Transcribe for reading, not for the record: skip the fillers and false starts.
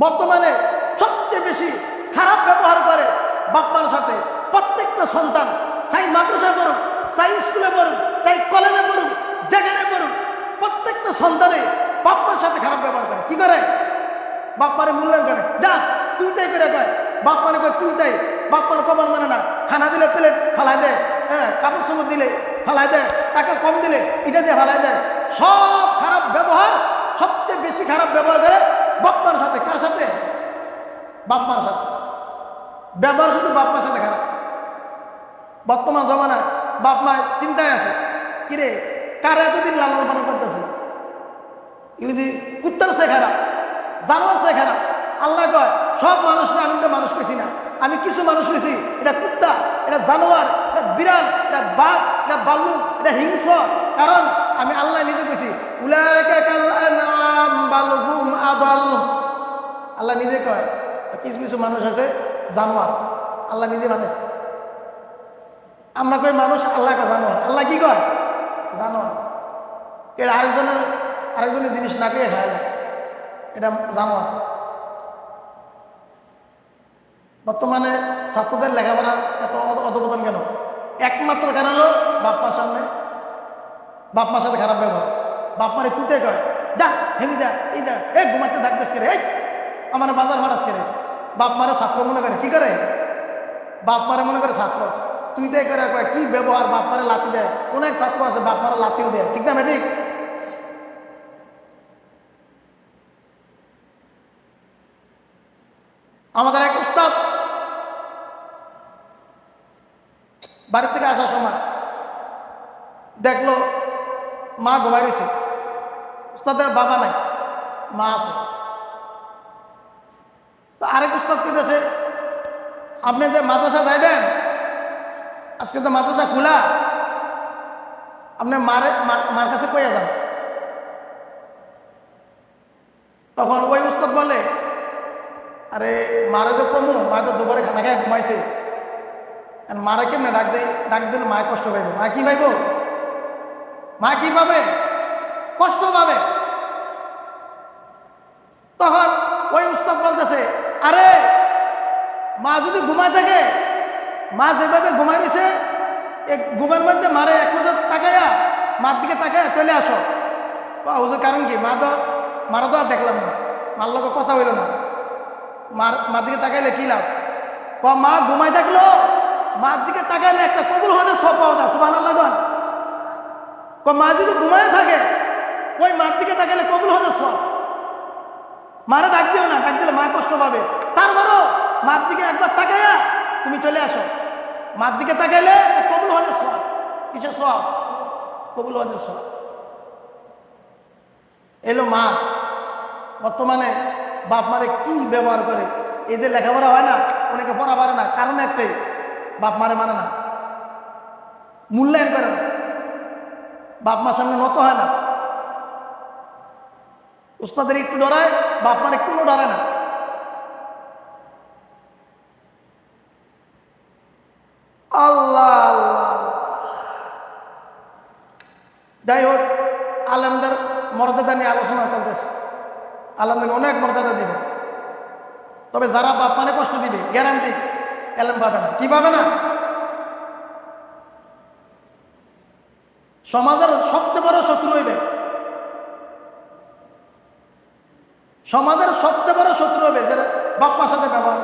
বর্তমানে সবচেয়ে বেশি খারাপ ব্যবহার করে বাপ মার সাথে প্রত্যেকটা সন্তান, চাই মাদ্রাসায় পড়ুক, চাই স্কুলে পড়ুক, চাই কলেজে পড়ুক, যেখানে পড়ুক, প্রত্যেকটা সন্তানে বাপ মার সাথে খারাপ ব্যবহার করে। কি করে? বাপ মারে মূল্যায়ন করে, যা তুই তাই করে কয়। বাপ মানে কয় তুই তাই, বাপ মার কমান মানে না। খানা দিলে প্লেট ফালাই দেয়, হ্যাঁ, কাপড় চোপড় দিলে ফালাই দেয়, টাকা কম দিলে এটা দিয়ে ফালাই দেয়। সব খারাপ ব্যবহার, সবচেয়ে বেশি খারাপ ব্যবহার করে বাপ মার সাথে। কার সাথে? বাপ মার সাথে। ব্যবহার শুধু বাপ মার সাথে খারাপ। বর্তমান জমানায় বাপ মা চিন্তায় আছে, কিরে কার এতদিন লালন পালন করতেছে, যদি কুত্তার সে খারাপ, জানোয়ার সে খারাপ। আল্লাহ কয় সব মানুষরা আমি তো মানুষ পেয়েছি না, আমি কিছু মানুষ হয়েছি, এটা কুত্তা, এটা জানোয়ার, এটা বিড়াল, এটা বাঘ, এটা বাল্লুক, এটা হিংস্র। কারণ আমি আল্লাহ নিজে কইছি, উলাইকা কাল আনআম বাল হুম আদাল। আল্লাহ নিজে কয় কিছু কিছু মানুষ আছে জানোয়ার, আল্লাহ নিজে মানুষ। আমরা কই মানুষ, আল্লাহ কয় জানোয়ার। আল্লাহ কি কয়? জানোয়ার। এটা আরেকজনের জিনিস না খেয়ে খায় না, এটা জানোয়ার। বর্তমানে ছাত্রদের লেখাপড়া এত অধপতন কেন? একমাত্র কারণ হলো বাপ মার সামনে, বাপ মার সাথে খারাপ ব্যবহার। বাপ মারে তুইতে কয়, যা হেমি যা, এই যা, এই ঘুমাতে থাকতেস করে, এই আমার বাজার ভাড়াস করে। বাপ মারে ছাত্র মনে করে। কি করে? বাপ মারে মনে করে ছাত্র। তুই তাই করে কয়, কি ব্যবহার! বাপ মারে লাথি দেয়। অনেক ছাত্র আছে বাপ মারে লাথিও দেয়। ঠিক না ঠিক? আমাদের এক উস্তাদ বাড়ি থেকে আসার সময় দেখলো মা ঘুমাই রয়েছে। উস্তাদের বাবা নাই, মা আছে। তো আরেক উস্তাদ কইতেছে, আপনি যে মাদ্রাসা যাইবেন, আজকে তো মাদ্রাসা খোলা, আপনি মার কাছে কইয়া যান। তখন ওই উস্তাদ বলে, আরে মারে যে কমু, মা তো দুপুরে খানা খায় ঘুমাইছে, মারে কেমনে ডাক দিলে মায় কষ্ট পাইব। মা কি পাইব? মা কি পাবে? কষ্ট পাবে। তখন ওই উস্তাদ বলতেছে, আরে মা যদি ঘুমায় থাকে, মা যেভাবে ঘুমাই দিছে, এই ঘুমের মধ্যে মারে এক নজর তাকাইয়া, মার দিকে তাকাইয়া চলে আসো। হুজুর কারণ কি? মারা তো আর দেখলাম না, মার লোক কথা হইল না, মার দিকে তাকাইলে কি লাভ? মা ঘুমাই থাকলো, মার দিকে তাকাইলে একটা কবুল হতে সব পাওয়া যায়। সুবহানাল্লাহ। মা যদি ঘুমায় থাকে, ওই মার দিকে তাকাইলে কবুল হতে সব। মারে ডাক দিও না, ডাক দিলে মা কষ্ট পাবে। তারপরও মার দিকে একবার তাকাইয়া তুমি চলে আসো। মার দিকে তাকাইলে কবুল হতে সব। কিসের সব? কবুল হতে সব। এলো মা। বর্তমানে বাপ মারে কি ব্যবহার করে! এই যে লেখাপড়া হয় না, অনেকে পড়া পারে না, কারণ একটাই, বাপ মারে মানে না, মূল্যায়ন করে না, বাপ মার সামনে নত হয় না। উস্তাদের একটু ডরায়, বাপ মারে কোনো ডরে না। আল্লাহ আল্লাহ। যাই হোক, আলেমদের মর্যাদা নিয়ে আলোচনা চলতেছে। আলেমদের অনেক মর্যাদা দিবে, তবে যারা বাপ মানে কষ্ট দিবে, গ্যারান্টি এলেম পাবে না। কি পাবে না? সমাজের সবচেয়ে বড় শত্রু হইবে, সমাজের সবচেয়ে বড় শত্রু হবে যারা বাপ মার সাথে ব্যবহার